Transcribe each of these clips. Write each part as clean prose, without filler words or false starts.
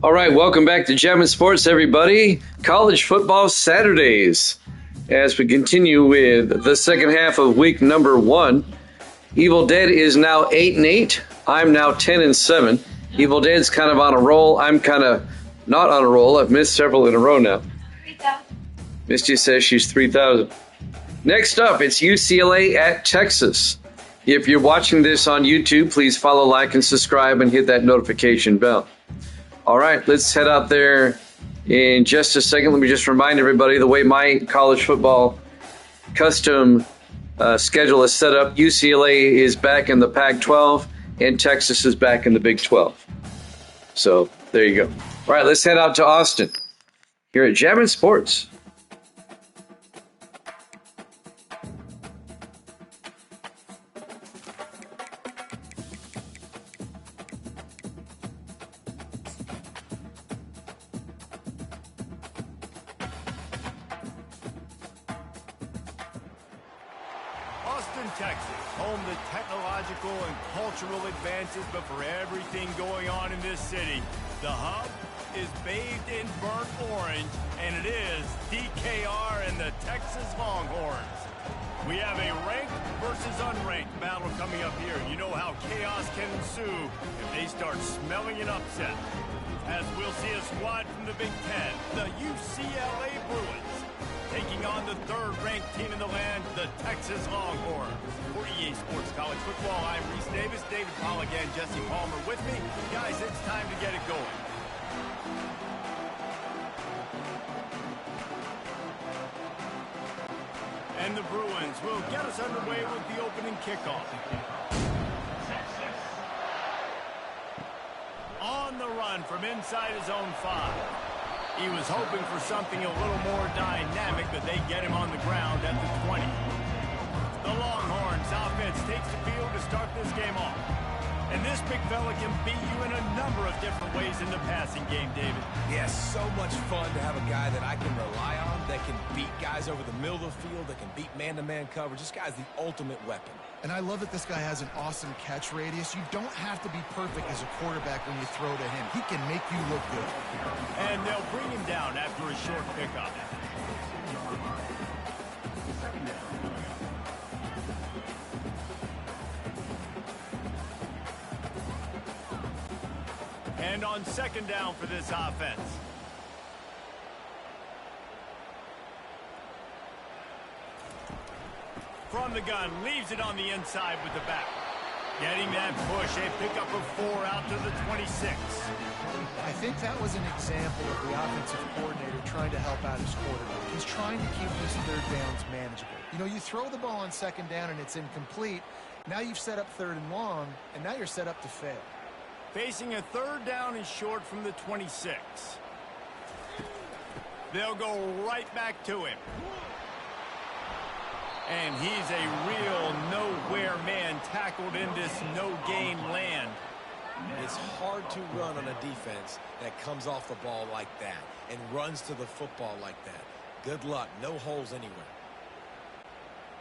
All right, welcome back to Gem Sports, everybody. College football Saturdays. As we continue with the second half of week number 1, Evil Dead is now 8-8. I'm now 10-7. Evil Dead's kind of on a roll. I'm kind of not on a roll. I've missed several in a row now. 3,000. Misty says she's 3,000. Next up, it's UCLA at Texas. If you're watching this on YouTube, please follow, like, and subscribe, and hit that notification bell. All right, let's head out there in just a second. Let me just remind everybody the way my college football custom schedule is set up. UCLA is back in the Pac-12, and Texas is back in the Big 12. So there you go. All right, let's head out to Austin here at Jam Sports. Austin, Texas, home to technological and cultural advances, but for everything going on in this city, the hub is bathed in burnt orange, and it is DKR and the Texas Longhorns. We have a ranked versus unranked battle coming up here. You know how chaos can ensue if they start smelling an upset. As we'll see a squad from the Big Ten, the UCLA Bruins, taking on the third-ranked team in the land, the Texas Longhorns. For EA Sports College Football, I'm Reese Davis, David Pollock, and Jesse Palmer with me. Guys, it's time to get it going. And the Bruins will get us underway with the opening kickoff. On the run from inside his own 5. He was hoping for something a little more dynamic, but they get him on the ground at the 20. The Longhorns offense takes the field to start this game off. And this big fella can beat you in a number of different ways in the passing game, David. Yes, so much fun to have a guy that I can rely on, that can beat guys over the middle of the field, that can beat man-to-man coverage. This guy's the ultimate weapon. And I love that this guy has an awesome catch radius. You don't have to be perfect as a quarterback when you throw to him. He can make you look good. And they'll bring him down after a short pickup. And on second down for this offense. From the gun, leaves it on the inside with the back. Getting that push, a pickup of 4 out to the 26. I think that was an example of the offensive coordinator trying to help out his quarterback. He's trying to keep these third downs manageable. You know, you throw the ball on second down and it's incomplete. Now you've set up third and long, and now you're set up to fail. Facing a third down and short from the 26. They'll go right back to him. And he's a real nowhere man tackled in this no-gain land. It's hard to run on a defense that comes off the ball like that and runs to the football like that. Good luck. No holes anywhere.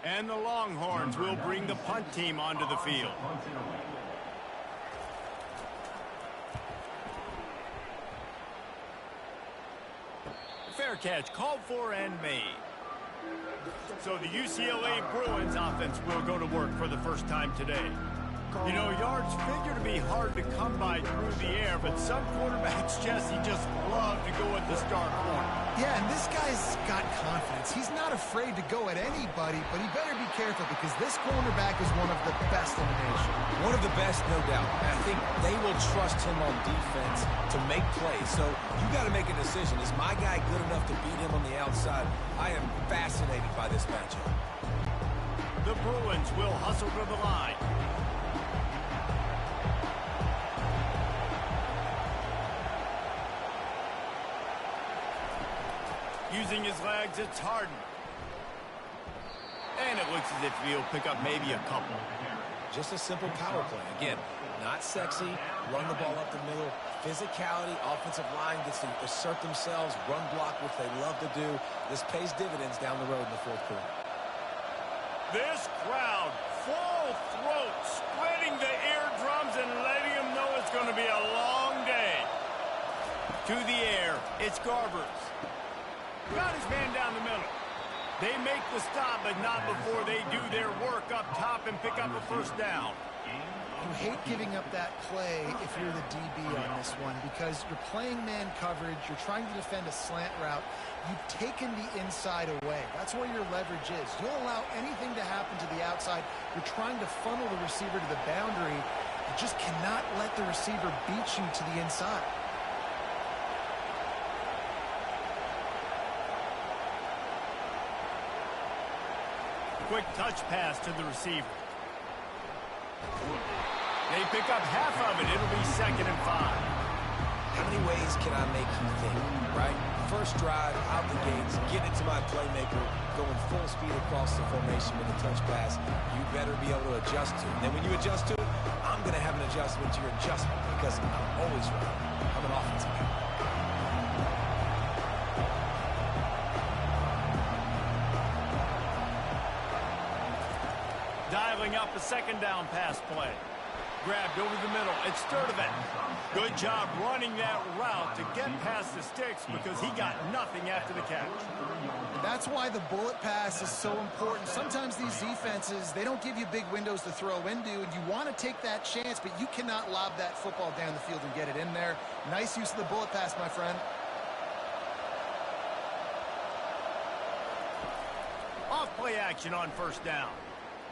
And the Longhorns will bring the punt team onto the field. Fair catch called for and made. So the UCLA Bruins offense will go to work for the first time today. You know, yards figure to be hard to come by through the air, but some quarterbacks, Jesse, just love to go at the start corner. Yeah, and this guy's got confidence. He's not afraid to go at anybody, but he better be careful because this cornerback is one of the best in the nation. One of the best, no doubt. I think they will trust him on defense to make plays. So you got to make a decision. Is my guy good enough to beat him on the outside? I am fascinated by this matchup. The Bruins will hustle to the line. Using his legs, it's Harden. And it looks as if he'll pick up maybe a couple. Just a simple power play. Again, Not sexy, run the ball up the middle. Physicality, offensive line gets to assert themselves, run block, which they love to do. This pays dividends down the road in the fourth quarter. This crowd, full throat, spreading the eardrums and letting them know it's going to be a long day. To the air, it's Garbers. Got his man down the middle. They make the stop, but not before they do their work up top and pick up a first down. You hate giving up that play if you're the DB on this one because you're playing man coverage, you're trying to defend a slant route, you've taken the inside away. That's where your leverage is. You don't allow anything to happen to the outside. You're trying to funnel the receiver to the boundary. You just cannot let the receiver beat you to the inside. Quick touch pass to the receiver. They pick up half of it. It'll be 2nd and 5. How many ways can I make you think, right? First drive, out the gates, get it to my playmaker, going full speed across the formation with a touch pass. You better be able to adjust to it. And then when you adjust to it, I'm going to have an adjustment to your adjustment because I'm always right. I'm an offensive guy. Dialing up a 2nd down pass play. Grabbed over the middle. It's Sturdivant. Good job running that route to get past the sticks because he got nothing after the catch. That's why the bullet pass is so important. Sometimes these defenses, they don't give you big windows to throw into, and you want to take that chance, but you cannot lob that football down the field and get it in there. Nice use of the bullet pass, my friend. Off play action on first down.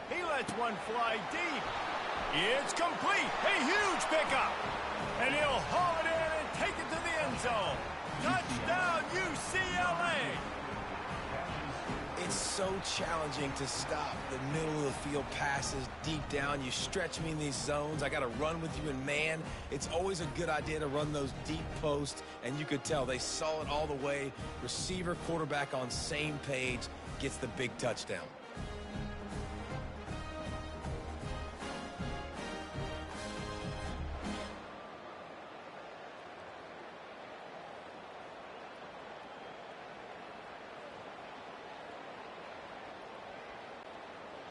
He lets one fly deep. It's complete. A huge pickup. And he'll haul it in and take it to the end zone. Touchdown, UCLA. It's so challenging to stop the middle of the field passes deep down. You stretch me in these zones. I got to run with you in man. It's always a good idea to run those deep posts, and you could tell they saw it all the way. Receiver, quarterback on same page, gets the big touchdown.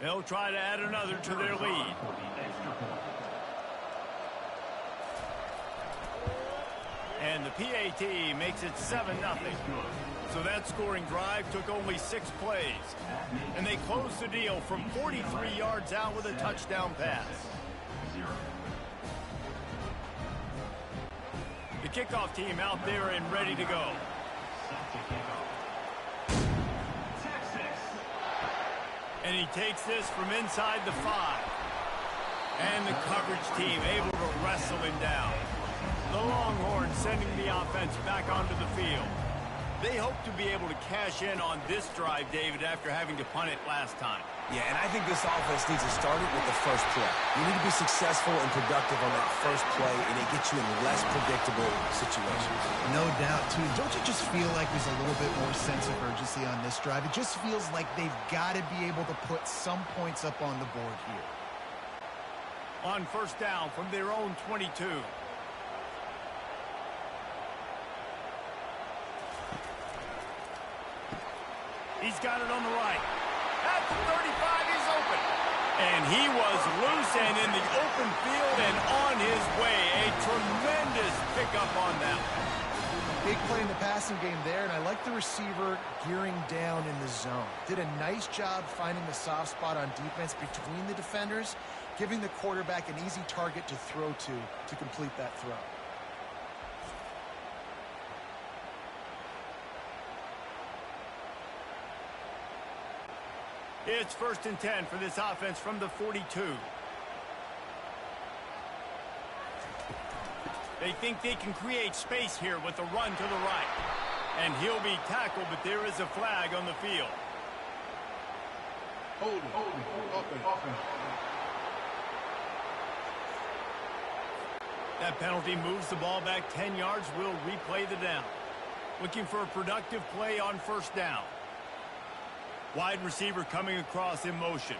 They'll try to add another to their lead. And the PAT makes it 7-0. So that scoring drive took only 6 plays. And they closed the deal from 43 yards out with a touchdown pass. The kickoff team out there and ready to go. And he takes this from inside the 5. And the coverage team able to wrestle him down. The Longhorns sending the offense back onto the field. They hope to be able to cash in on this drive, David, after having to punt it last time. Yeah, and I think this offense needs to start it with the first play. You need to be successful and productive on that first play, and it gets you in less predictable situations. No doubt, too. Don't you just feel like there's a little bit more sense of urgency on this drive? It just feels like they've got to be able to put some points up on the board here. On first down from their own 22. He's got it on the right. At the 35, he's open. And he was loose and in the open field and on his way. A tremendous pickup on that one. Big play in the passing game there, and I like the receiver gearing down in the zone. Did a nice job finding the soft spot on defense between the defenders, giving the quarterback an easy target to throw to complete that throw. It's 1st and 10 for this offense from the 42. They think they can create space here with a run to the right. And he'll be tackled, but there is a flag on the field. Hold it. That penalty moves the ball back 10 yards. We'll replay the down. Looking for a productive play on first down. Wide receiver coming across in motion.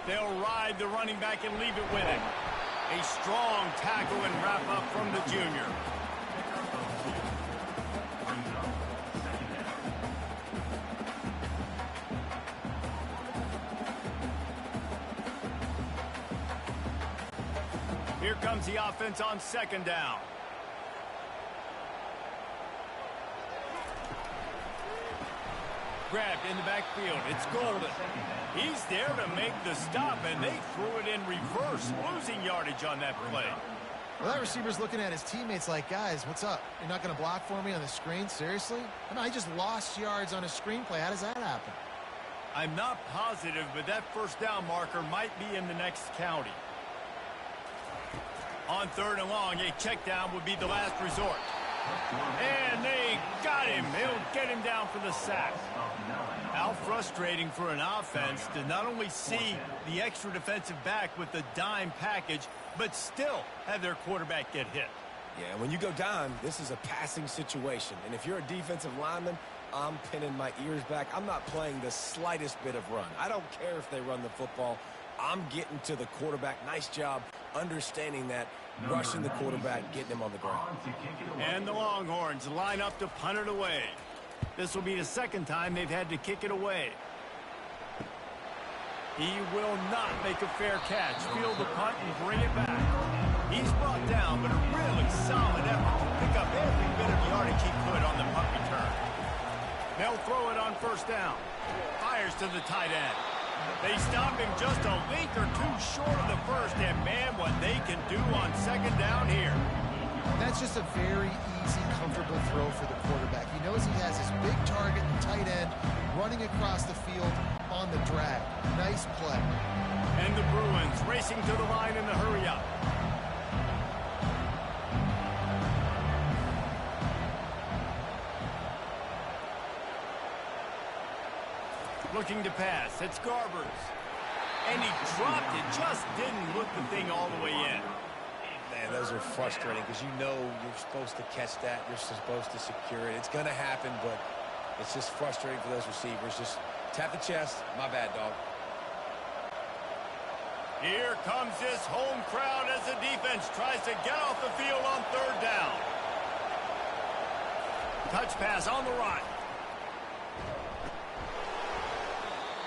They'll ride the running back and leave it with him. A strong tackle and wrap up from the junior. Here comes the offense on second down. Grabbed in the backfield. It's Golden. He's there to make the stop, and they threw it in reverse, losing yardage on that play. Well, that receiver's looking at his teammates like, guys, what's up? You're not going to block for me on the screen? Seriously? I just lost yards on a screenplay. How does that happen? I'm not positive, but that first down marker might be in the next county. On third and long, a check down would be the last resort. And they got him. They'll get him down for the sack. How frustrating for an offense to not only see the extra defensive back with the dime package, but still have their quarterback get hit. Yeah, when you go down, this is a passing situation. And if you're a defensive lineman, I'm pinning my ears back. I'm not playing the slightest bit of run. I don't care if they run the football. I'm getting to the quarterback. Nice job understanding that, rushing the quarterback, getting him on the ground. And the Longhorns line up to punt it away. This will be the second time they've had to kick it away. He will not make a fair catch. Field the punt and bring it back. He's brought down, but a really solid effort to pick up every bit of yardage he could on the punt return. They'll throw it on first down. Fires to the tight end. They stop him just a length or two short of the first, and man, what they can do on second down here. That's just a very easy, comfortable throw for the quarterback. He knows he has his big target and tight end running across the field on the drag. Nice play. And the Bruins racing to the line in the hurry-up. Looking to pass. It's Garbers. And he dropped it. Just didn't look the thing all the way in. Man, those are frustrating because you know you're supposed to catch that. You're supposed to secure it. It's going to happen, but it's just frustrating for those receivers. Just tap the chest. My bad, dog. Here comes this home crowd as the defense tries to get off the field on third down. Touch pass on the right.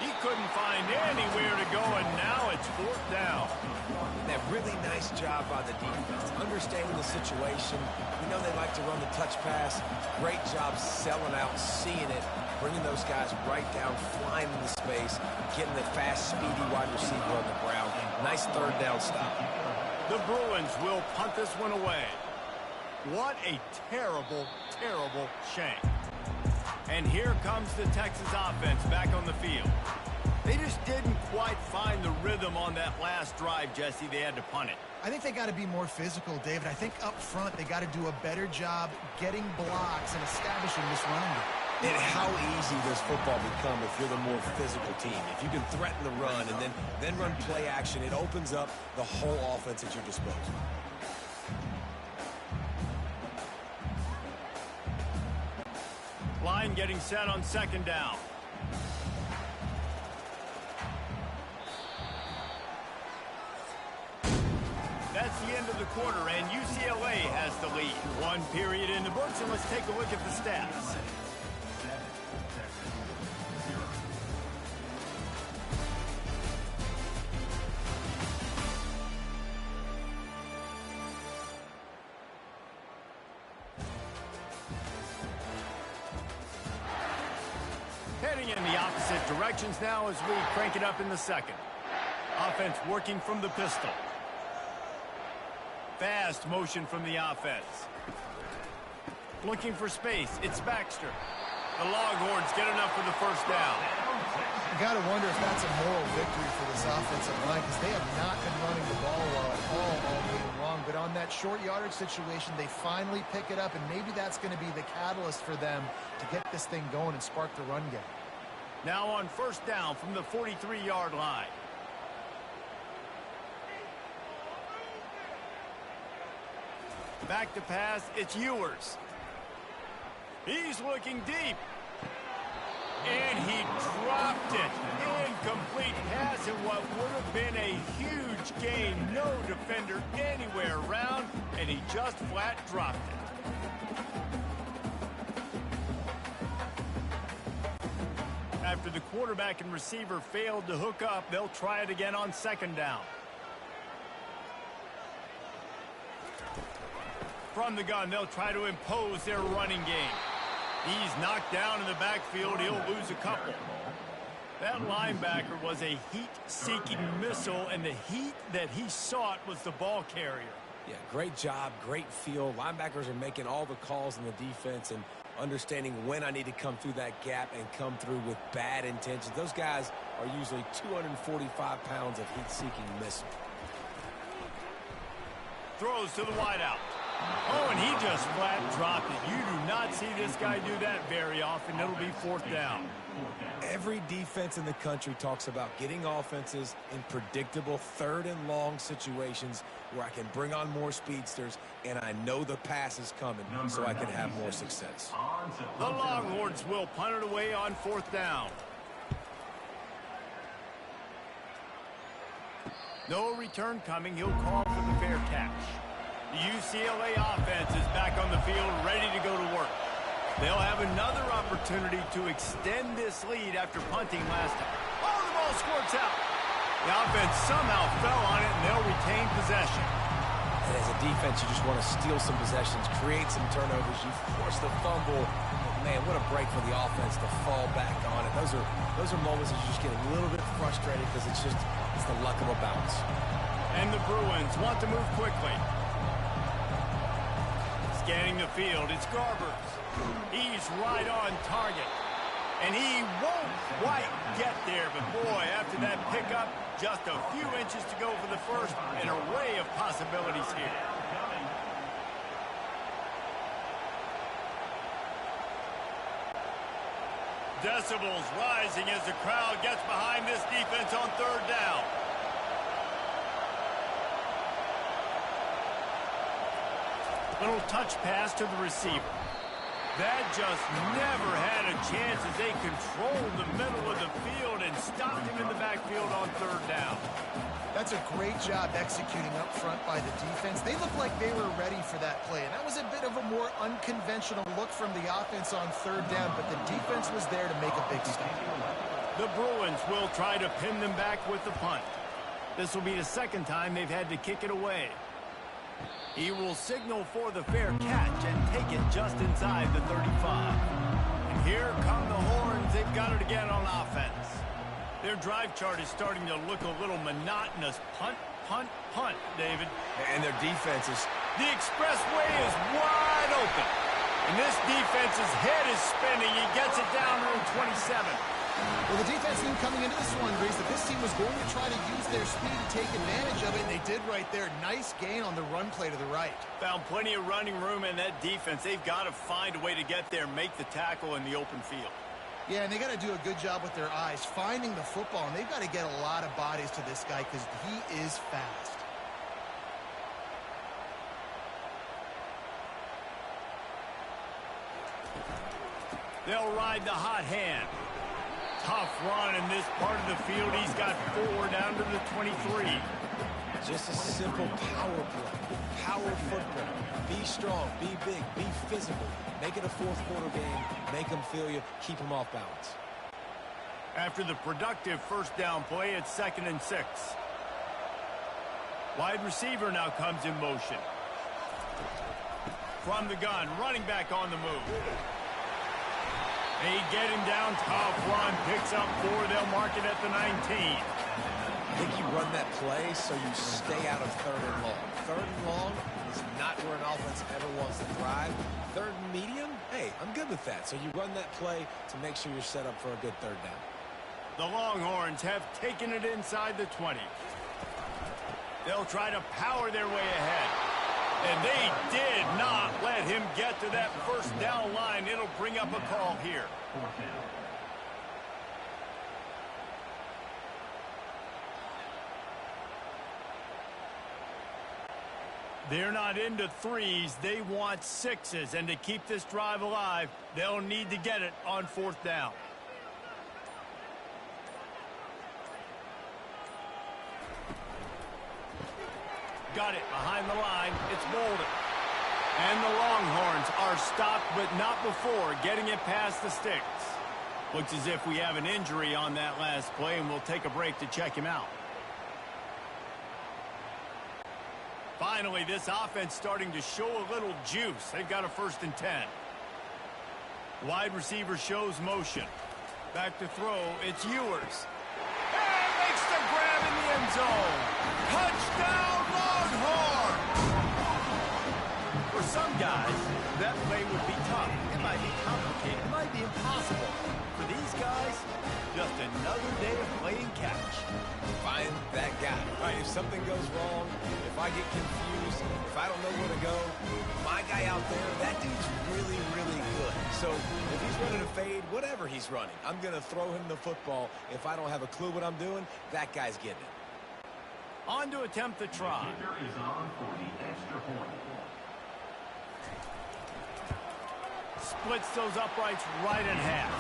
He couldn't find anywhere to go, and now it's fourth down. That really nice job by the defense, understanding the situation. We know they like to run the touch pass. Great job selling out, seeing it, bringing those guys right down, flying into space, getting the fast, speedy wide receiver on the ground. Nice third down stop. The Bruins will punt this one away. What a terrible, terrible shame. And here comes the Texas offense back on the field. They just didn't quite find the rhythm on that last drive, Jesse. They had to punt it. I think they got to be more physical, David. I think up front they got to do a better job getting blocks and establishing this running game. And how easy does football become if you're the more physical team? If you can threaten the run and then run play action, it opens up the whole offense at your disposal. Line getting set on second down. That's the end of the quarter, and UCLA has the lead. One period in the books, and let's take a look at the stats. Heading in the opposite directions now as we crank it up in the second. Offense working from the pistol. Fast motion from the offense. Looking for space. It's Baxter. The Longhorns get enough for the first down. You got to wonder if that's a moral victory for this offensive line because they have not been running the ball well at all game long. But on that short yardage situation, they finally pick it up, and maybe that's going to be the catalyst for them to get this thing going and spark the run game. Now on first down from the 43-yard line. Back to pass, it's Ewers. He's looking deep. And he dropped it. Incomplete pass in what would have been a huge gain. No defender anywhere around, and he just flat dropped it. After the quarterback and receiver failed to hook up, they'll try it again on second down. From the gun, they'll try to impose their running game. He's knocked down in the backfield. He'll lose a couple. That linebacker was a heat-seeking missile, and the heat that he sought was the ball carrier. Yeah, great job, great feel. Linebackers are making all the calls in the defense and understanding when I need to come through that gap and come through with bad intentions. Those guys are usually 245 pounds of heat-seeking missile. Throws to the wideout. Oh, and he just flat dropped it. You do not see this guy do that very often. It'll be fourth down. Every defense in the country talks about getting offenses in predictable third and long situations where I can bring on more speedsters and I know the pass is coming so I can have more success. The Longhorns will punt it away on fourth down. No return coming. He'll call for the fair catch. The UCLA offense is back on the field, ready to go to work. They'll have another opportunity to extend this lead after punting last time. Oh, the ball squirts out. The offense somehow fell on it, and they'll retain possession. And as a defense, you just want to steal some possessions, create some turnovers. You force the fumble. But man, what a break for the offense to fall back on it. Those are moments that you just get a little bit frustrated because it's the luck of a bounce. And the Bruins want to move quickly. Scanning the field, it's Garbers. He's right on target. And he won't quite get there, but boy, after that pickup, just a few inches to go for the first. An array of possibilities here. Decibels rising as the crowd gets behind this defense on third down. Little touch pass to the receiver. That just never had a chance as they controlled the middle of the field and stopped him in the backfield on third down. That's a great job executing up front by the defense. They looked like they were ready for that play, and that was a bit of a more unconventional look from the offense on third down, but the defense was there to make a big stop. The Bruins will try to pin them back with the punt. This will be the second time they've had to kick it away. He will signal for the fair catch and take it just inside the 35. And here come the Horns. They've got it again on offense. Their drive chart is starting to look a little monotonous. Punt, punt, punt, David. And their defense is... The expressway is wide open. And this defense's head is spinning. He gets it down to 27. Well, the defense knew coming into this one, Reese, that this team was going to try to use their speed to take advantage of it, and they did right there. Nice gain on the run play to the right. Found plenty of running room in that defense. They've got to find a way to get there, make the tackle in the open field. Yeah, and they got to do a good job with their eyes, finding the football, and they've got to get a lot of bodies to this guy because he is fast. They'll ride the hot hand. Tough run in this part of the field. He's got 4 down to the 23. Just a simple power play. Power football. Be strong, be big, be physical. Make it a fourth quarter game. Make them feel you. Keep them off balance. After the productive first down play, it's 2nd and 6. Wide receiver now comes in motion. From the gun, running back on the move. They get him down, tough run, picks up 4, they'll mark it at the 19. I think you run that play so you stay out of third and long. Third and long is not where an offense ever wants to thrive. Third and medium, hey, I'm good with that. So you run that play to make sure you're set up for a good third down. The Longhorns have taken it inside the 20. They'll try to power their way ahead. And they did not let him get to that first down line. It'll bring up a call here. They're not into 3s. They want 6s. And to keep this drive alive, they'll need to get it on 4th down. got it behind the line. It's Bolden. And the Longhorns are stopped, but not before getting it past the sticks. Looks as if we have an injury on that last play, and we'll take a break to check him out. Finally, this offense starting to show a little juice. They've got a 1st and 10. Wide receiver shows motion. Back to throw, it's Ewers. And makes the grab in the end zone. Touchdown, Longhorn! For some guys, that play would be tough. It might be complicated. It might be impossible. For these guys, just another day of playing catch. Find that guy. Right, if something goes wrong, if I get confused, if I don't know where to go, my guy out there, that dude's really, really good. So if he's running a fade, whatever he's running, I'm going to throw him the football. If I don't have a clue what I'm doing, that guy's getting it. On to attempt the try. Splits those uprights right in half.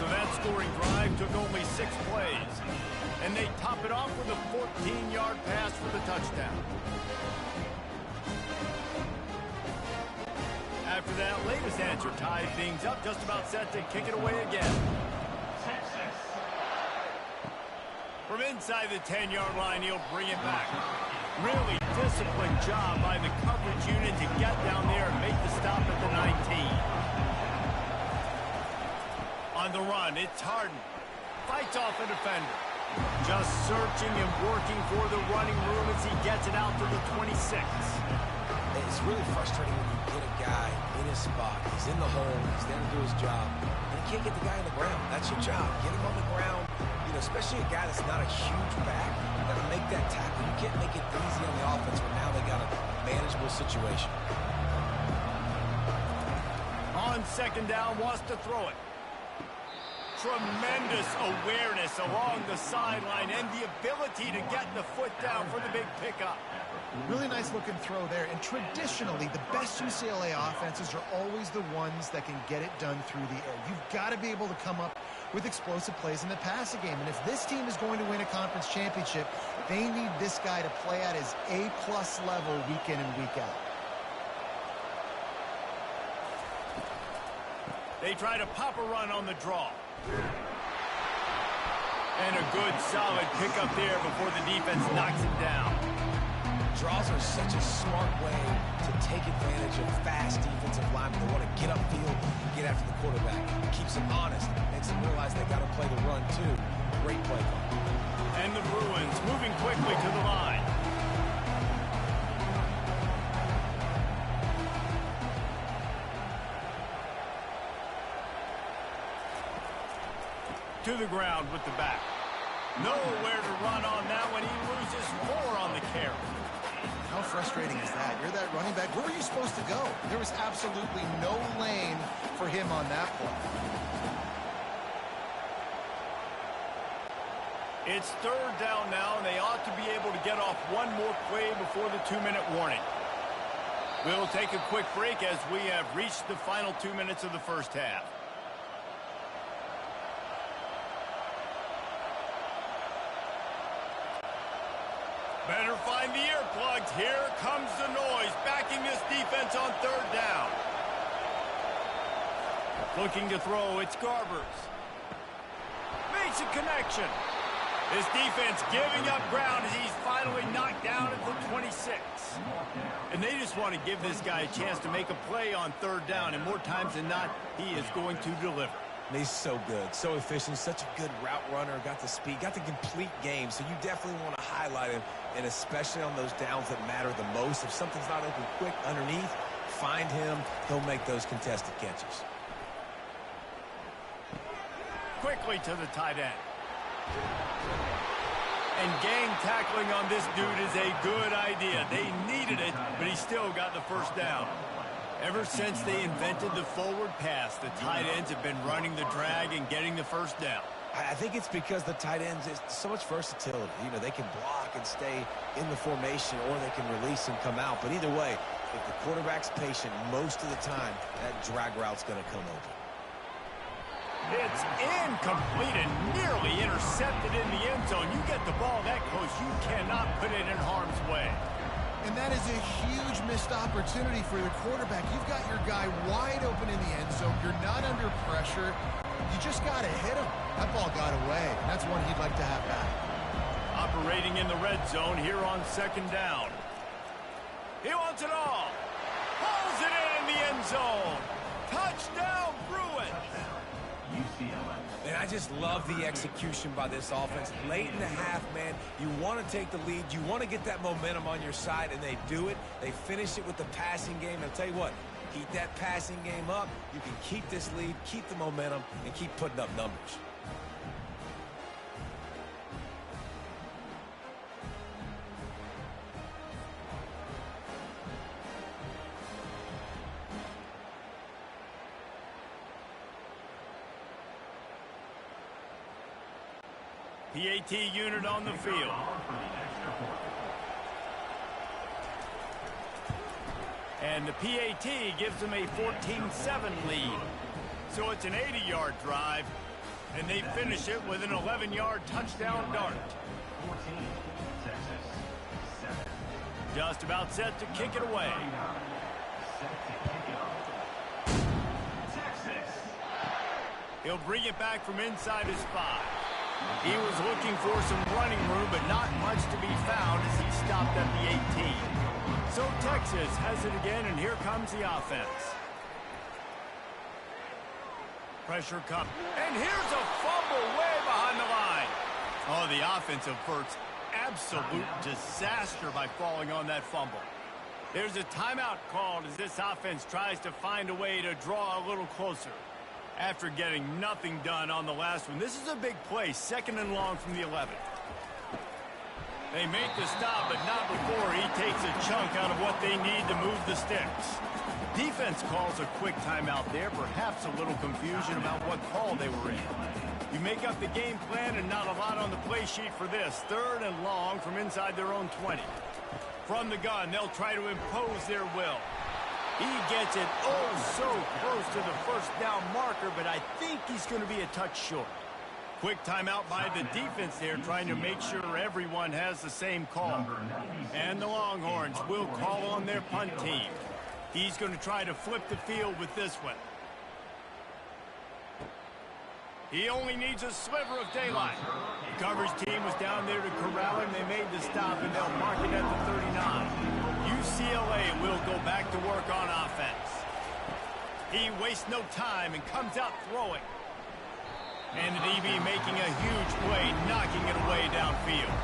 So that scoring drive took only 6 plays. And they top it off with a 14-yard pass for the touchdown. After that latest answer tied things up, just about set to kick it away again. From inside the 10-yard line, he'll bring it back. Really disciplined job by the coverage unit to get down there and make the stop at the 19. On the run, it's Harden. Fights off a defender. Just searching and working for the running room as he gets it out to the 26. It's really frustrating when you get a guy in his spot. He's in the hole. He's there to do his job. And you can't get the guy on the ground. That's your job. Get him on the ground. You know, especially a guy that's not a huge back. You got to make that tackle. You can't make it easy on the offense when now they got a manageable situation. On 2nd down, wants to throw it. Tremendous awareness along the sideline and the ability to get the foot down for the big pickup. Really nice looking throw there. And traditionally, the best UCLA offenses are always the ones that can get it done through the air. You've got to be able to come up with explosive plays in the passing game. And if this team is going to win a conference championship, they need this guy to play at his A-plus level week in and week out. They try to pop a run on the draw. And a good, solid pickup there before the defense knocks him down. Draws are such a smart way to take advantage of fast defensive linemen. They want to get upfield, get after the quarterback. Keeps them honest, makes them realize they got to play the run too. Great play call. And the Bruins moving quickly to the line. To the ground with the back. Nowhere to run on that one. He loses 4 on the carry. How frustrating is that? You're that running back. Where were you supposed to go? There was absolutely no lane for him on that play. It's 3rd down now, and they ought to be able to get off one more play before the 2-minute warning. We'll take a quick break as we have reached the final 2 minutes of the first half. Better find the earplugs. Here comes the noise, backing this defense on 3rd down. Looking to throw, it's Garbers. Makes a connection. This defense giving up ground as he's finally knocked down at the 26. And they just want to give this guy a chance to make a play on 3rd down, and more times than not, he is going to deliver. He's so good, so efficient, such a good route runner, got the speed, got the complete game, so you definitely want to highlight him, and especially on those downs that matter the most. If something's not open quick underneath, find him, he'll make those contested catches. Quickly to the tight end. And gang tackling on this dude is a good idea. They needed it, but he still got the 1st down. Ever since they invented the forward pass, the tight ends have been running the drag and getting the 1st down. I think it's because the tight ends is so much versatility. You know, they can block and stay in the formation, or they can release and come out. But either way, if the quarterback's patient most of the time, that drag route's going to come open. It's incomplete and nearly intercepted in the end zone. You get the ball that close, you cannot put it in harm's way. And that is a huge missed opportunity for the quarterback. You've got your guy wide open in the end zone. You're not under pressure. You just got to hit him. That ball got away. That's one he'd like to have back. Operating in the red zone here on second down. He wants it all. Pulls it in the end zone. Touchdown, Bruins. And I just love the execution by this offense. Late in the half, man, you want to take the lead. You want to get that momentum on your side, and they do it. They finish it with the passing game. And I'll tell you what, keep that passing game up. You can keep this lead, keep the momentum, and keep putting up numbers. PAT unit on the field. And the PAT gives them a 14-7 lead. So it's an 80-yard drive, and they finish it with an 11-yard touchdown dart. Just about set to kick it away. He'll bring it back from inside his 5. He was looking for some running room, but not much to be found as he stopped at the 18. So Texas has it again, and here comes the offense. Pressure comes, and here's a fumble way behind the line. Oh, the offense averts absolute disaster by falling on that fumble. There's a timeout called as this offense tries to find a way to draw a little closer. After getting nothing done on the last one, this is a big play, 2nd and long from the 11. They make the stop, but not before he takes a chunk out of what they need to move the sticks. Defense calls a quick timeout there, perhaps a little confusion about what call they were in. You make up the game plan and not a lot on the play sheet for this. 3rd and long from inside their own 20. From the gun, they'll try to impose their will. He gets it oh so close to the first down marker, but I think he's going to be a touch short. Quick timeout by the defense there, trying to make sure everyone has the same call. And the Longhorns will call on their punt team. He's going to try to flip the field with this one. He only needs a sliver of daylight. The coverage team was down there to corral him. They made the stop, and they'll mark it at the 39. UCLA will go back to work on offense. He wastes no time and comes out throwing. And the DB making a huge play, knocking it away downfield.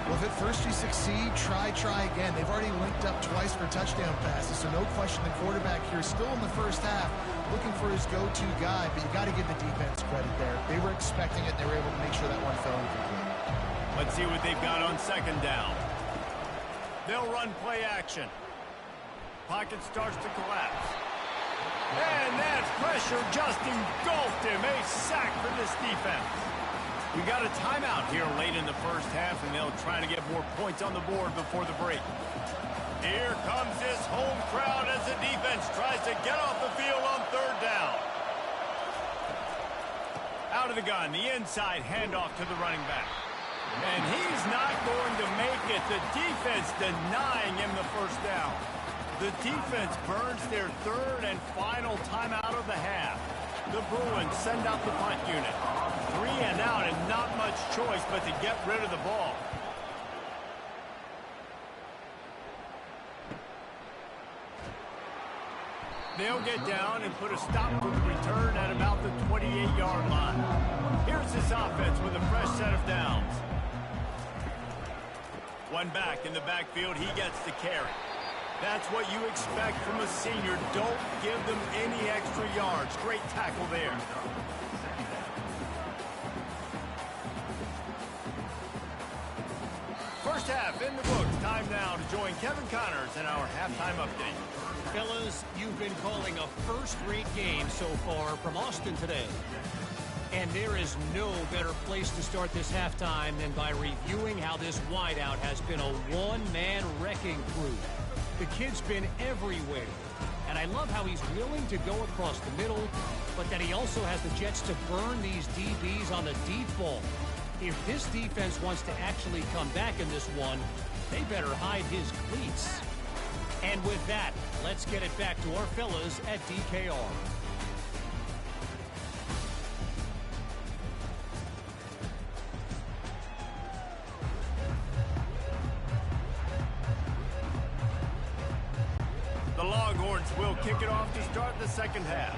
Well, if at first you succeed, try again. They've already linked up twice for touchdown passes, so no question the quarterback here still in the first half looking for his go-to guy, but you got to give the defense credit there. They were expecting it, and they were able to make sure that one fell incomplete. Let's see what they've got on 2nd down. They'll run play action. Pocket starts to collapse. And that pressure just engulfed him. A sack for this defense. We got a timeout here late in the first half, and they'll try to get more points on the board before the break. Here comes this home crowd as the defense tries to get off the field on 3rd down. Out of the gun, the inside handoff to the running back. And he's not going to make it. The defense denying him the first down. The defense burns their 3rd and final timeout of the half. The Bruins send out the punt unit. 3 and out and not much choice but to get rid of the ball. They'll get down and put a stop to the return at about the 28-yard line. Here's this offense with a fresh set of downs. One back in the backfield, he gets the carry. That's what you expect from a senior. Don't give them any extra yards. Great tackle there. First half in the books. Time now to join Kevin Connors in our halftime update. Fellas, you've been calling a first-rate game so far from Austin today. And there is no better place to start this halftime than by reviewing how this wideout has been a one-man wrecking crew. The kid's been everywhere. And I love how he's willing to go across the middle, but that he also has the jets to burn these DBs on the deep ball. If this defense wants to actually come back in this one, they better hide his cleats. And with that, let's get it back to our fellas at DKR. The Longhorns will kick it off to start the second half.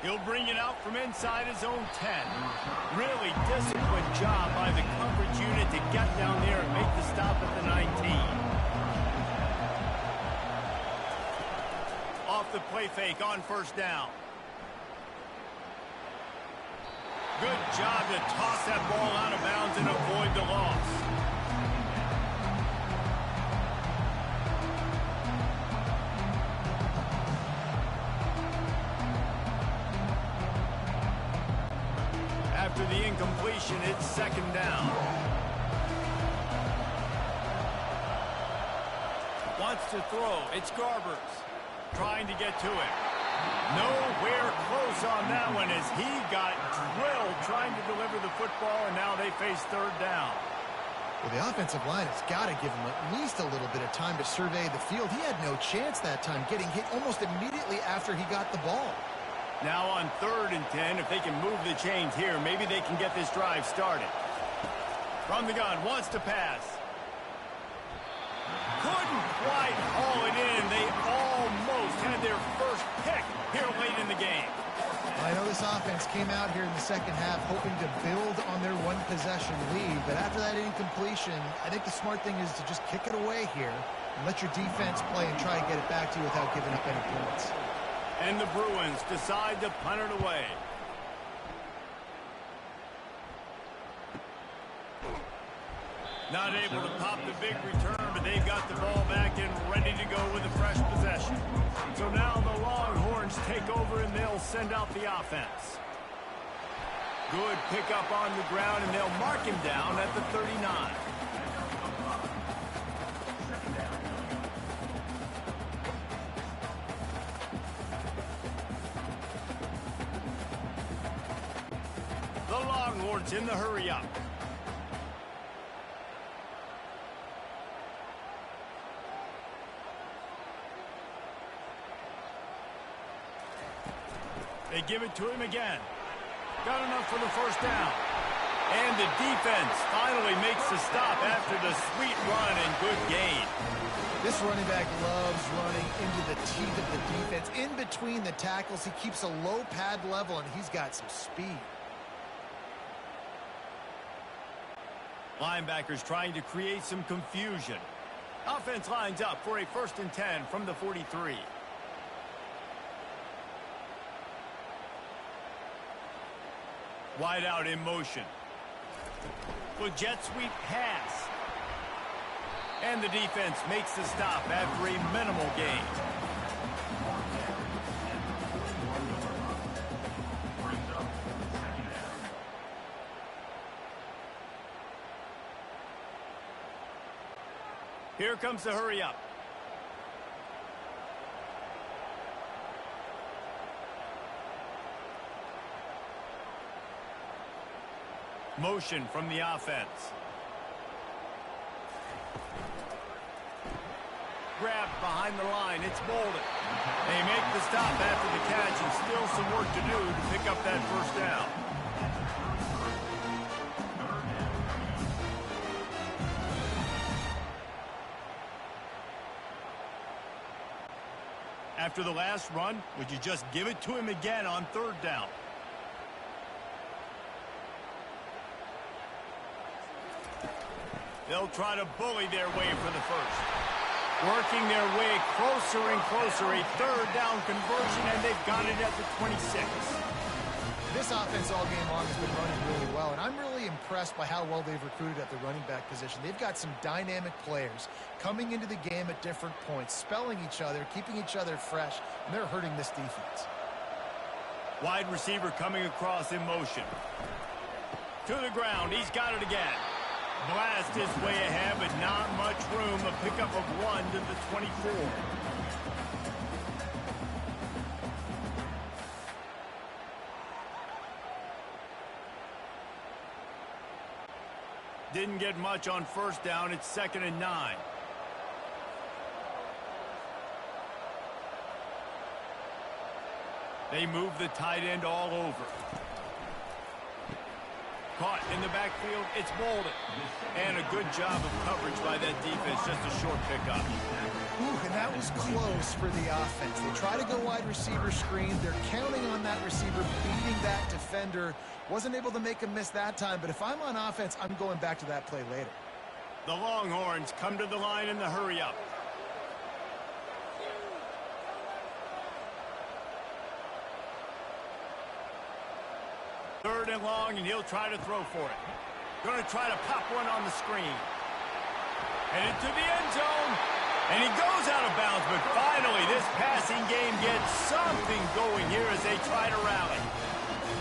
He'll bring it out from inside his own 10. Really disciplined job by the coverage unit to get down there and make the stop at the 19. Off the play fake on first down. Good job to toss that ball out of bounds and avoid the loss. After the incompletion, it's second down. Wants to throw. It's Garbers. Trying to get to it. Nowhere close on that one as he got drilled trying to deliver the football, and now they face third down. Well, the offensive line has got to give him at least a little bit of time to survey the field. He had no chance that time, getting hit almost immediately after he got the ball. Now on 3rd and 10, if they can move the chains here, maybe they can get this drive started. From the gun, wants to pass. Couldn't quite haul it in. They almost had their first pick here late in the game. I know this offense came out here in the second half hoping to build on their one-possession lead, but after that incompletion, I think the smart thing is to just kick it away here and let your defense play and try and get it back to you without giving up any points. And the Bruins decide to punt it away. Not able to pop the big return, but they've got the ball back and ready to go with a fresh possession. So now the Longhorns take over and they'll send out the offense. Good pickup on the ground, and they'll mark him down at the 39. The Longhorns in the hurry up. They give it to him again. Got enough for the first down. And the defense finally makes the stop after the sweet run and good gain. This running back loves running into the teeth of the defense. In between the tackles, he keeps a low pad level, and he's got some speed. Linebackers trying to create some confusion. Offense lines up for a 1st and 10 from the 43. Wide out in motion. With jet sweep pass. And the defense makes the stop after a minimal gain. Here comes the hurry up. Motion from the offense. Grabbed behind the line. It's Bolden. They make the stop after the catch, and still some work to do to pick up that first down. After the last run, would you just give it to him again on 3rd down? They'll try to bully their way for the first. Working their way closer and closer. A 3rd down conversion, and they've got it at the 26. This offense all game long has been running really well, and I'm really impressed by how well they've recruited at the running back position. They've got some dynamic players coming into the game at different points, spelling each other, keeping each other fresh, and they're hurting this defense. Wide receiver coming across in motion. To the ground. He's got it again. Blast his way ahead, but not much room. A pickup of 1 to the 24. didn't get much on first down. It's 2nd and 9. They move the tight end all over. Caught in the backfield. It's Bolden. And a good job of coverage by that defense. Just a short pickup. Ooh, and that was close for the offense. They try to go wide receiver screen. They're counting on that receiver beating that defender. Wasn't able to make a miss that time, but if I'm on offense, I'm going back to that play later. The Longhorns come to the line in the hurry-up. Third and long, and he'll try to throw for it. Going to try to pop one on the screen. And into the end zone. And he goes out of bounds, but finally this passing game gets something going here as they try to rally.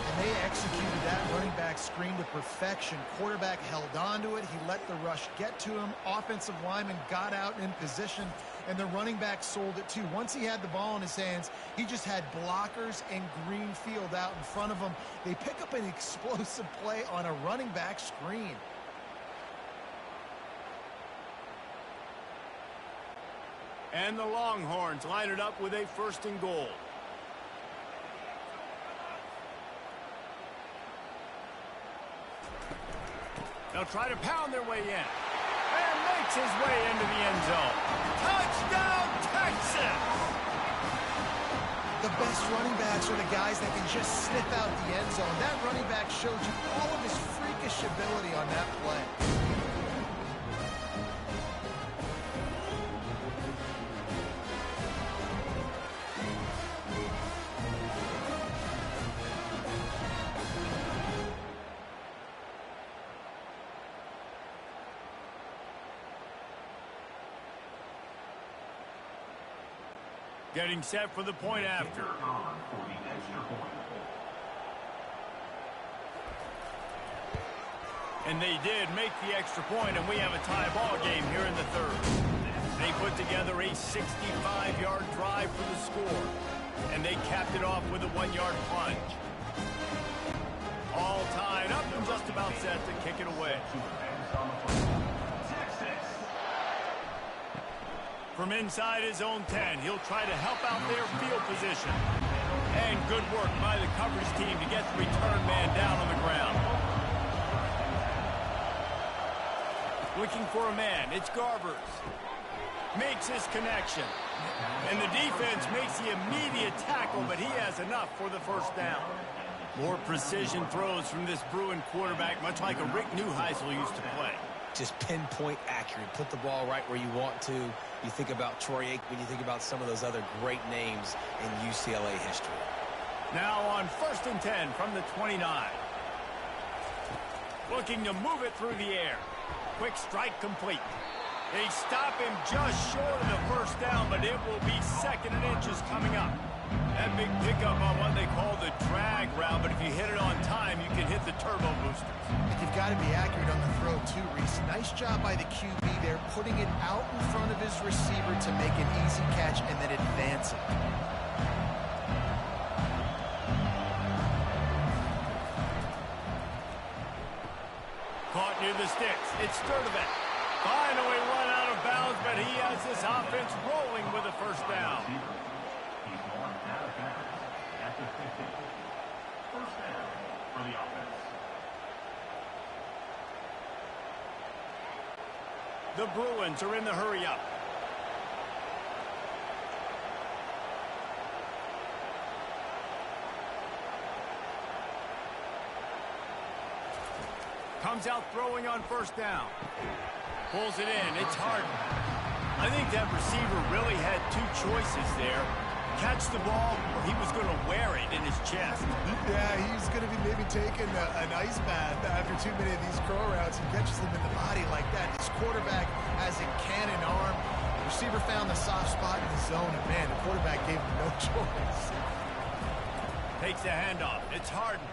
And they executed that running back screen to perfection. Quarterback held on to it. He let the rush get to him. Offensive lineman got out in position, and the running back sold it too. Once he had the ball in his hands, he just had blockers and green field out in front of him. They pick up an explosive play on a running back screen. And the Longhorns line it up with a 1st and goal. They'll try to pound their way in. And makes his way into the end zone. Touchdown, Texas! The best running backs are the guys that can just sniff out the end zone. That running back showed you all of his freakish ability on that play. Getting set for the point after. And they did make the extra point, and we have a tie ball game here in the 3rd. They put together a 65-yard drive for the score, and they capped it off with a 1-yard plunge. All tied up and just about set to kick it away. From inside his own 10, he'll try to help out their field position. And good work by the coverage team to get the return man down on the ground. Looking for a man, it's Garbers. Makes his connection. And the defense makes the immediate tackle, but he has enough for the 1st down. More precision throws from this Bruin quarterback, much like a Rick Neuheisel used to play. Just pinpoint accurate. Put the ball right where you want to. You think about Troy Aikman, you think about some of those other great names in UCLA history. Now on 1st and 10 from the 29. Looking to move it through the air. Quick strike complete. They stop him just short of the 1st down, but it will be 2nd and inches coming up. That big pickup on what they call the drag route, but if you hit it on time, you can hit the turbo boosters. You've got to be accurate on the throw too, Reese. Nice job by the QB there, putting it out in front of his receiver to make an easy catch and then advance it. Caught near the sticks. It's Sturdivant. Finally run out of bounds, but he has this offense rolling with a 1st down. He's going out of bounds at the 50. 1st down for the offense. The Bruins are in the hurry-up. Comes out throwing on 1st down. Pulls it in. It's Harden. I think that receiver really had 2 choices there. Catch the ball, or he was going to wear it in his chest. Yeah, he's going to be maybe taking an ice bath after too many of these crow routes. He catches them in the body like that. His quarterback has a cannon arm. The receiver found the soft spot in the zone, and man, the quarterback gave him no choice. Takes the handoff. It's Harden.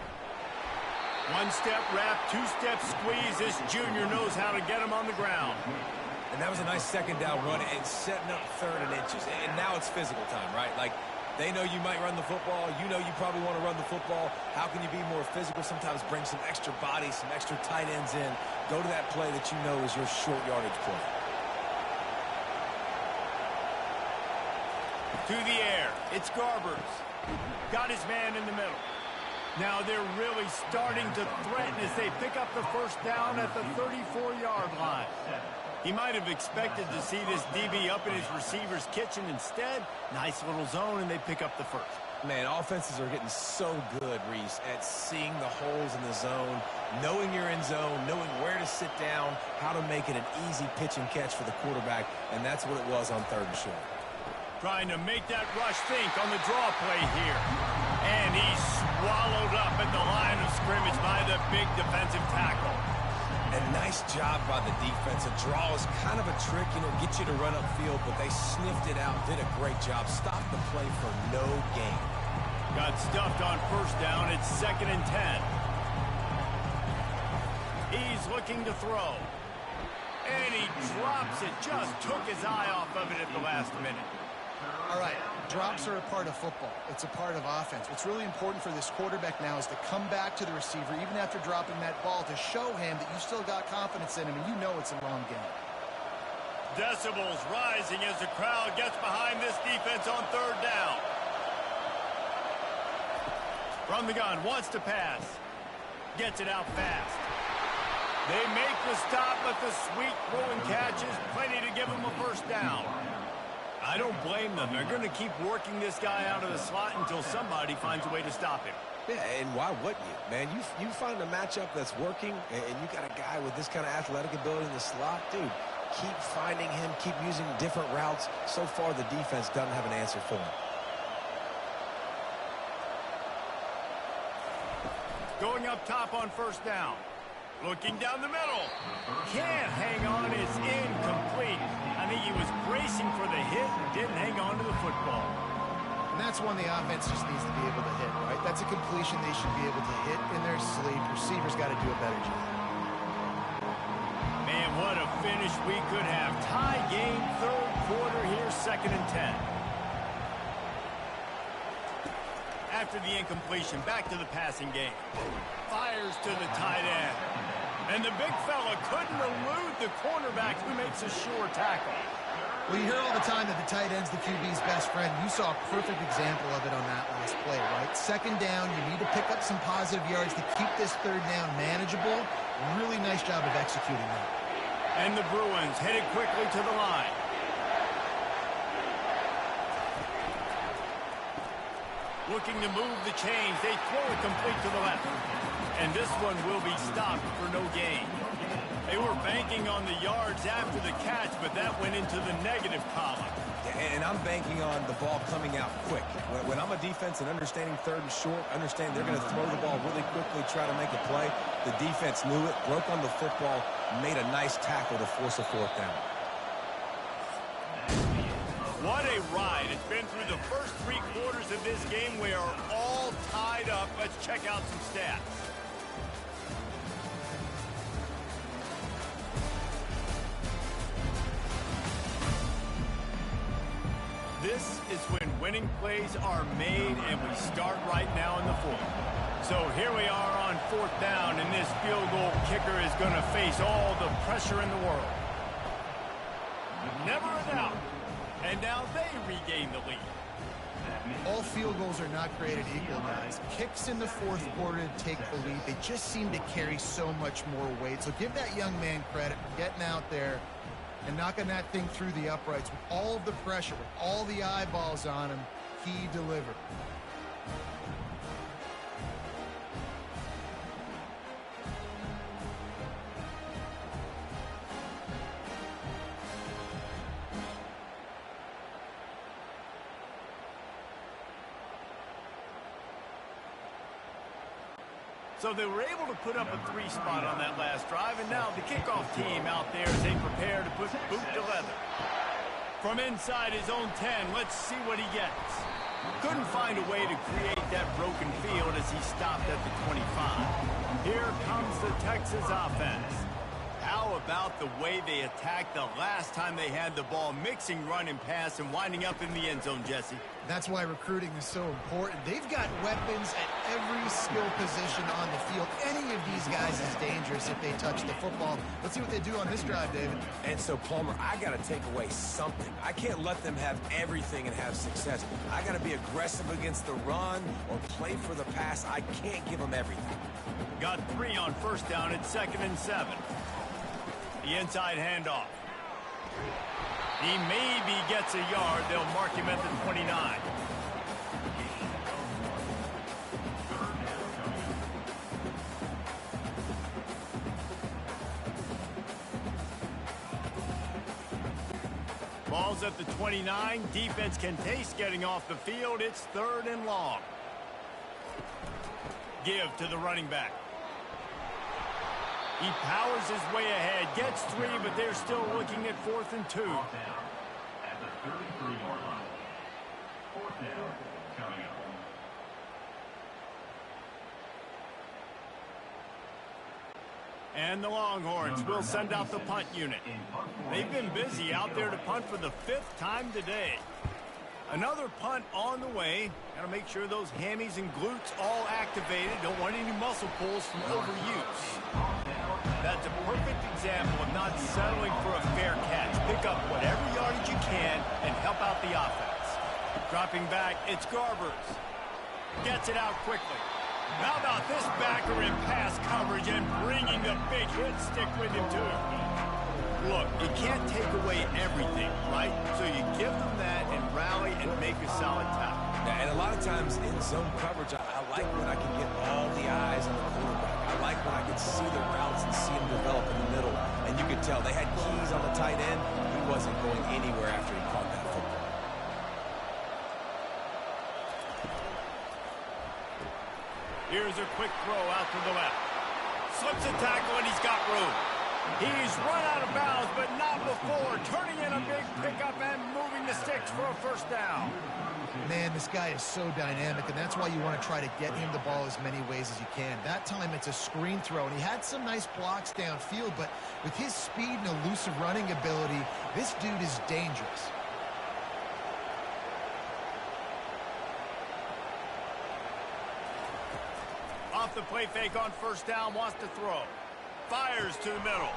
1-step wrap, 2-step squeeze. This junior knows how to get him on the ground. And that was a nice 2nd down run and setting up 3rd and inches. And now it's physical time, right? Like, They know you might run the football. You know you probably want to run the football. How can you be more physical? Sometimes bring some extra bodies, some extra tight ends in. Go to that play that you know is your short yardage play. To the air. It's Garbers. Got his man in the middle. Now they're really starting to threaten as they pick up the first down at the 34-yard line. He might have expected to see this DB up in his receiver's kitchen. Instead, nice little zone, and they pick up the first. Man, offenses are getting so good, Reese, at seeing the holes in the zone, knowing you're in zone, knowing where to sit down, how to make it an easy pitch and catch for the quarterback, and that's what it was on 3rd and short. Trying to make that rush think on the draw play here. And he's swallowed up at the line of scrimmage by the big defensive tackle. And nice job by the defense. A draw is kind of a trick, get you to run upfield, but they sniffed it out, did a great job. Stopped the play for no gain. Got stuffed on first down. It's 2nd and 10. He's looking to throw. And he drops it. Just took his eye off of it at the last minute. All right, drops are a part of football. It's a part of offense. What's really important for this quarterback now is to come back to the receiver, even after dropping that ball, to show him that you still got confidence in him, and you know it's a long game. Decibels rising as the crowd gets behind this defense on 3rd down. From the gun, wants to pass. Gets it out fast. They make the stop, but the sweet throwing catch is plenty to give them a first down. I don't blame them. They're going to keep working this guy out of the slot until somebody finds a way to stop him. Yeah, and why wouldn't you? Man, you find a matchup that's working, and you got a guy with this kind of athletic ability in the slot, dude, keep finding him, keep using different routes. So far, the defense doesn't have an answer for him. Going up top on first down. Looking down the middle. Can't hang on. It's incomplete. I think he was bracing for the hit and didn't hang on to the football. And that's one the offense just needs to be able to hit, right? That's a completion they should be able to hit in their sleep. Receivers got to do a better job. Man, what a finish we could have. Tie game, 3rd quarter here, 2nd and 10. After the incompletion, back to the passing game. Fires to the tight end. And the big fella couldn't elude the cornerback who makes a sure tackle. Well, you hear all the time that the tight end's the QB's best friend. You saw a perfect example of it on that last play, right? 2nd down, you need to pick up some positive yards to keep this 3rd down manageable. Really nice job of executing that. And the Bruins headed quickly to the line. Looking to move the chains. They throw it complete to the left. And this one will be stopped for no gain. They were banking on the yards after the catch, but that went into the negative column. And I'm banking on the ball coming out quick. When I'm a defense and understanding 3rd and short, understand they're going to throw the ball really quickly, try to make a play. The defense knew it, broke on the football, made a nice tackle to force a 4th down. What a ride. It's been through the first 3 quarters of this game. We are all tied up. Let's check out some stats. This is when winning plays are made, and we start right now in the 4th. So here we are on 4th down, and this field goal kicker is going to face all the pressure in the world. Never a doubt. And now they regain the lead. All field goals are not created equal, guys. Kicks in the 4th quarter to take the lead. They just seem to carry so much more weight. So give that young man credit for getting out there and knocking that thing through the uprights with all of the pressure, with all the eyeballs on him. He delivered. So they were able to put up a 3 spot on that last drive, and now the kickoff team out there as they prepare to put boot to leather. From inside his own 10, let's see what he gets. Couldn't find a way to create that broken field as he stopped at the 25. Here comes the Texas offense. How know about the way they attacked the last time they had the ball, mixing run and pass and winding up in the end zone, Jesse? That's why recruiting is so important. They've got weapons at every skill position on the field. Any of these guys is dangerous if they touch the football. Let's see what they do on this drive, David. And so, Palmer, I got to take away something. I can't let them have everything and have success. I got to be aggressive against the run or play for the pass. I can't give them everything. Got 3 on first down at 2nd and 7. The inside handoff. He maybe gets a yard. They'll mark him at the 29. Ball's at the 29. Defense can taste getting off the field. It's 3rd and long. Give to the running back. He powers his way ahead, gets 3, but they're still looking at 4th and 2. At the 33-yard line. 4th down, coming up. And the Longhorns will send out the punt unit. They've been busy out there to punt for the 5th time today. Another punt on the way. Got to make sure those hammies and glutes all activated. Don't want any muscle pulls from overuse. That's a perfect example of not settling for a fair catch. Pick up whatever yardage you can and help out the offense. Dropping back, it's Garbers. Gets it out quickly. How about this backer in pass coverage and bringing the big hit stick with him too? Look, you can't take away everything, right? So you give them that and rally and make a solid tackle. Yeah, and a lot of times in zone coverage, I like when I can get all the eyes on the quarterback. I like when I can see the routes and see them develop in the middle. And you could tell they had keys on the tight end. He wasn't going anywhere after he caught that football. Here's a quick throw out to the left. Slips a tackle and he's got room. He's run out of bounds, but not before. Turning in a big pickup and moving the sticks for a 1st down. Man, this guy is so dynamic, and that's why you want to try to get him the ball as many ways as you can. That time it's a screen throw, and he had some nice blocks downfield, but with his speed and elusive running ability, this dude is dangerous. Off the play fake on 1st down, wants to throw. Fires to the middle.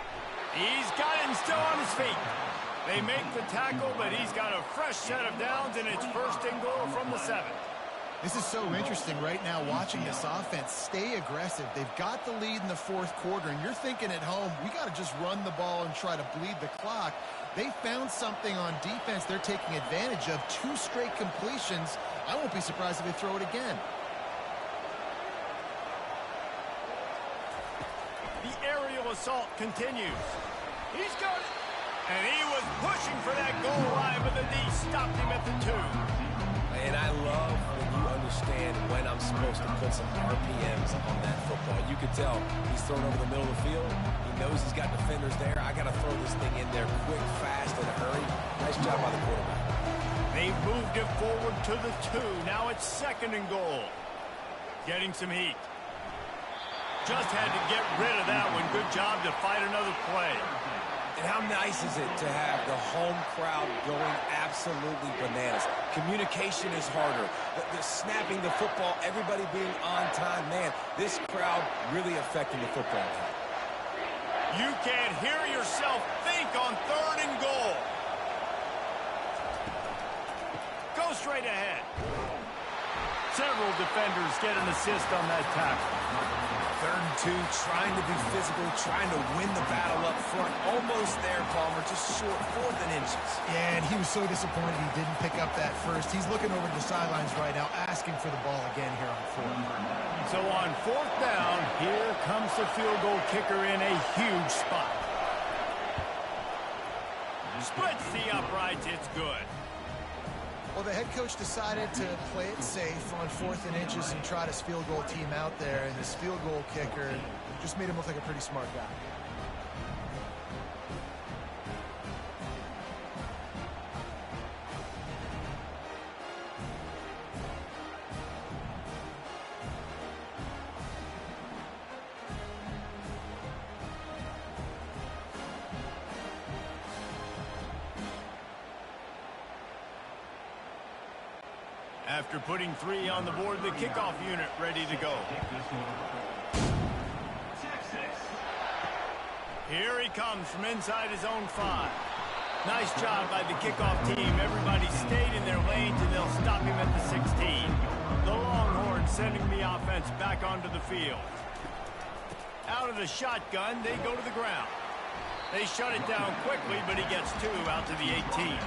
He's got it and still on his feet. They make the tackle, but he's got a fresh set of downs, and it's 1st and goal from the 7. This is so interesting right now watching this offense stay aggressive. They've got the lead in the 4th quarter, and you're thinking at home, we got to just run the ball and try to bleed the clock. They found something on defense they're taking advantage of. 2 straight completions. I won't be surprised if they throw it again. The aerial assault continues. He's got it. And he was pushing for that goal line, but the D stopped him at the 2. And I love when you understand when I'm supposed to put some RPMs on that football. You could tell he's thrown over the middle of the field. He knows he's got defenders there. I got to throw this thing in there quick, fast, in a hurry. Nice job by the quarterback. They moved it forward to the 2. Now it's 2nd and goal. Getting some heat. Just had to get rid of that one. Good job to fight another play. And how nice is it to have the home crowd going absolutely bananas? Communication is harder. The snapping the football, everybody being on time. Man, this crowd really affecting the football game. You can't hear yourself think on 3rd and goal. Go straight ahead. Several defenders get an assist on that tackle. 3rd and 2, trying to be physical, trying to win the battle up front. Almost there, Palmer, just short, 4th and inches. Yeah, and he was so disappointed he didn't pick up that first. He's looking over the sidelines right now, asking for the ball again here on 4th. So on 4th down, here comes the field goal kicker in a huge spot. Splits the uprights, it's good. Well, the head coach decided to play it safe on 4th and inches and trot his field goal team out there, and his field goal kicker just made him look like a pretty smart guy. After putting 3 on the board, the kickoff unit ready to go. Here he comes from inside his own 5. Nice job by the kickoff team. Everybody stayed in their lanes, and they'll stop him at the 16. The Longhorns sending the offense back onto the field. Out of the shotgun, they go to the ground. They shut it down quickly, but he gets 2 out to the 18.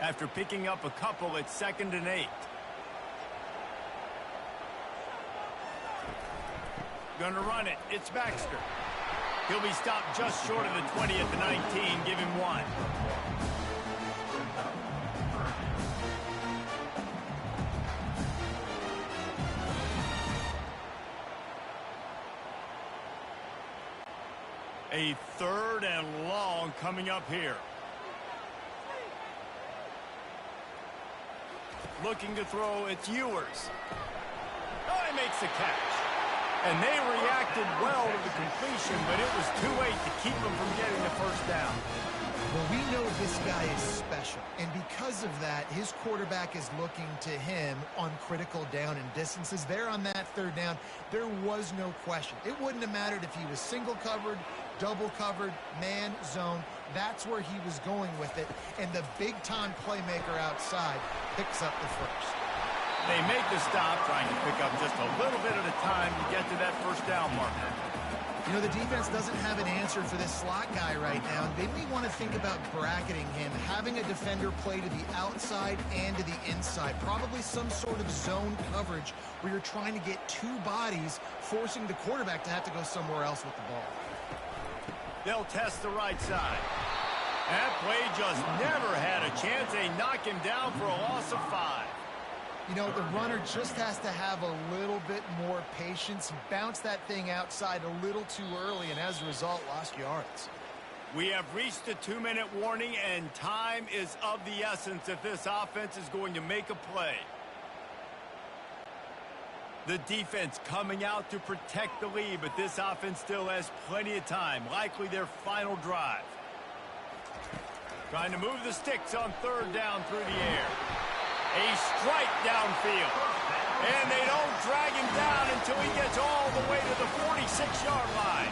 After picking up a couple, it's 2nd and 8. Gonna run it. It's Baxter. He'll be stopped just short of the 20 at the 19. Give him 1. A 3rd and long coming up here. Looking to throw, it's Ewers. Oh, he makes the catch. And they reacted well to the completion, but it was too late to keep them from getting the first down. Well, we know this guy is special, and because of that, his quarterback is looking to him on critical down and distances. There on that 3rd down, there was no question. It wouldn't have mattered if he was single covered, double covered, man, zone. That's where he was going with it, and the big-time playmaker outside picks up the first. They make the stop, trying to pick up just a little bit at a time to get to that first down marker. You know, the defense doesn't have an answer for this slot guy right now. They may want to think about bracketing him, having a defender play to the outside and to the inside. Probably some sort of zone coverage where you're trying to get 2 bodies, forcing the quarterback to have to go somewhere else with the ball. They'll test the right side. That play just never had a chance. They knock him down for a loss of 5. You know, the runner just has to have a little bit more patience, bounce that thing outside a little too early, and as a result, lost yards. We have reached the 2-minute warning, and time is of the essence if this offense is going to make a play. The defense coming out to protect the lead, but this offense still has plenty of time, likely their final drive. Trying to move the sticks on 3rd down through the air. A strike downfield. And they don't drag him down until he gets all the way to the 46-yard line.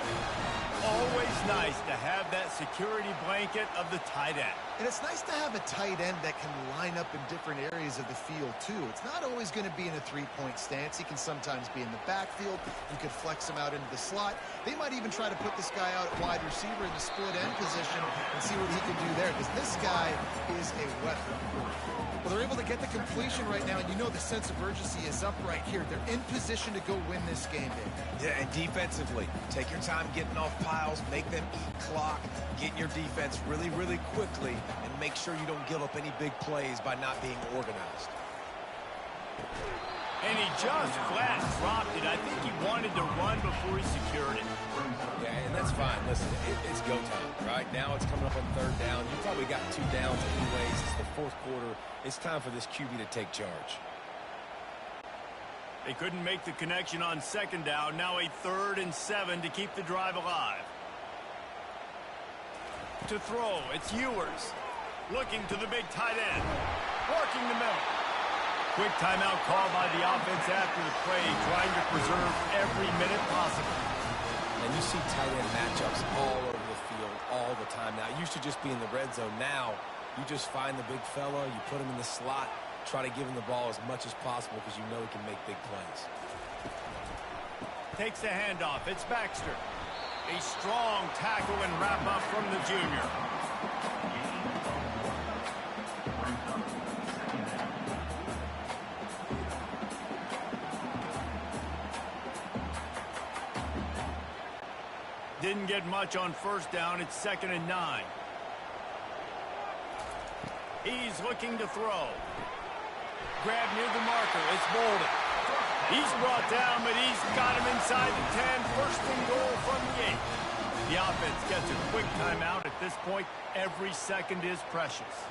Always nice to have that security blanket of the tight end. And it's nice to have a tight end that can line up in different areas of the field, too. It's not always going to be in a 3-point stance. He can sometimes be in the backfield. You could flex him out into the slot. They might even try to put this guy out at wide receiver in the split end position and see what he can do there, because this guy is a weapon. Well, they're able to get the completion right now, and you know the sense of urgency is up right here. They're in position to go win this game, Dave. Yeah, and defensively, take your time getting off piles, make them eat clock, get in your defense really, really quickly, and make sure you don't give up any big plays by not being organized. And he just flat dropped it. I think he wanted to run before he secured it. Yeah, and that's fine. Listen, it's go time, right? Now it's coming up on 3rd down. You probably got 2 downs anyways. It's the 4th quarter. It's time for this QB to take charge. They couldn't make the connection on 2nd down. Now a 3rd and 7 to keep the drive alive. To throw, it's Ewers. Looking to the big tight end. Working the middle. Quick timeout called by the offense after the play, trying to preserve every minute possible. And you see tight end matchups all over the field all the time now. It used to just be in the red zone. Now you just find the big fella, you put him in the slot, try to give him the ball as much as possible because you know he can make big plays. Takes the handoff. It's Baxter. A strong tackle and wrap up from the junior. Didn't get much on 1st down. It's 2nd and 9. He's looking to throw. Grab near the marker. It's Bolden. He's brought down, but he's got him inside the 10. 1st and goal from the 8. The offense gets a quick timeout. At this point, every second is precious.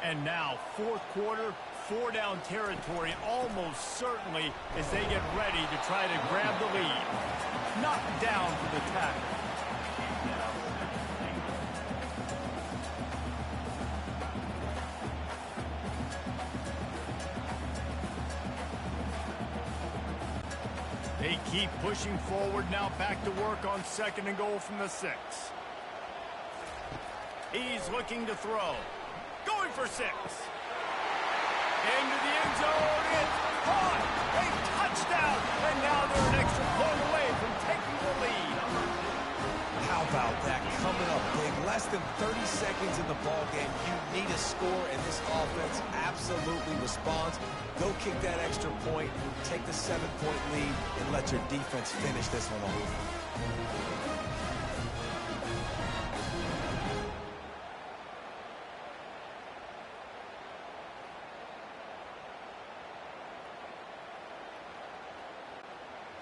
And now, 4th quarter, 4-down territory almost certainly as they get ready to try to grab the lead. Knocked down for the tackle. They keep pushing forward now, back to work on 2nd and goal from the 6. He's looking to throw. Going for 6. Into the end zone. It's caught. A touchdown. And now they're an extra point away from taking the lead. How about that? Coming up big. Less than 30 seconds in the ball game. You need a score, and this offense absolutely responds. Go kick that extra point, take the 7-point lead, and let your defense finish this one off.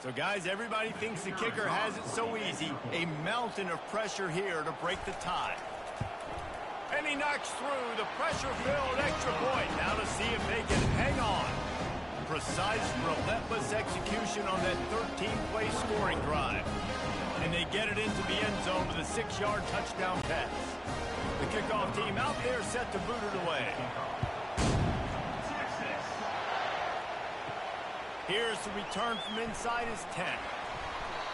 So, guys, everybody thinks the kicker has it so easy. A mountain of pressure here to break the tie. And he knocks through the pressure-filled extra point. Now to see if they can hang on. Precise, relentless execution on that 13-play scoring drive. And they get it into the end zone with a 6-yard touchdown pass. The kickoff team out there set to boot it away. Here's the return from inside his 10.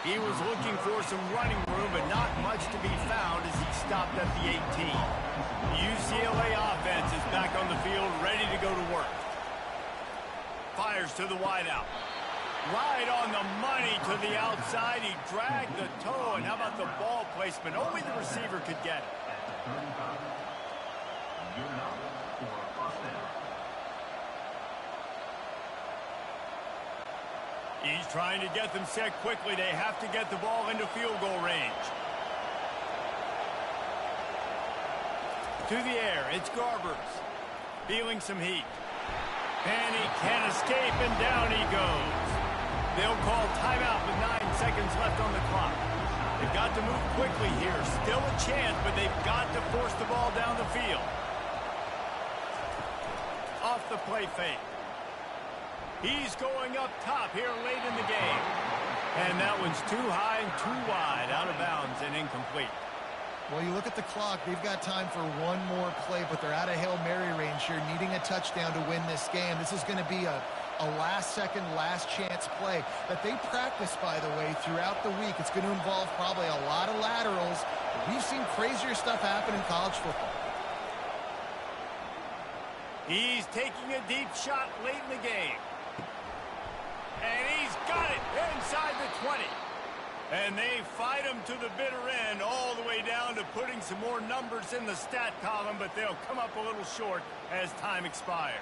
He was looking for some running room, but not much to be found as he stopped at the 18. The UCLA offense is back on the field, ready to go to work. Fires to the wideout. Right on the money to the outside. He dragged the toe, and how about the ball placement? Only the receiver could get it. He's trying to get them set quickly. They have to get the ball into field goal range. To the air, it's Garbers. Feeling some heat. And he can't escape, and down he goes. They'll call timeout with 9 seconds left on the clock. They've got to move quickly here. Still a chance, but they've got to force the ball down the field. Off the play fake. He's going up top here late in the game. And that one's too high and too wide, out of bounds and incomplete. Well, you look at the clock, they've got time for one more play, but they're out of Hail Mary range here, needing a touchdown to win this game. This is going to be a last-second, last-chance play that they practice, by the way, throughout the week. It's going to involve probably a lot of laterals. We've seen crazier stuff happen in college football. He's taking a deep shot late in the game. And he's got it inside the 20. And they fight him to the bitter end, all the way down to putting some more numbers in the stat column, but they'll come up a little short as time expires.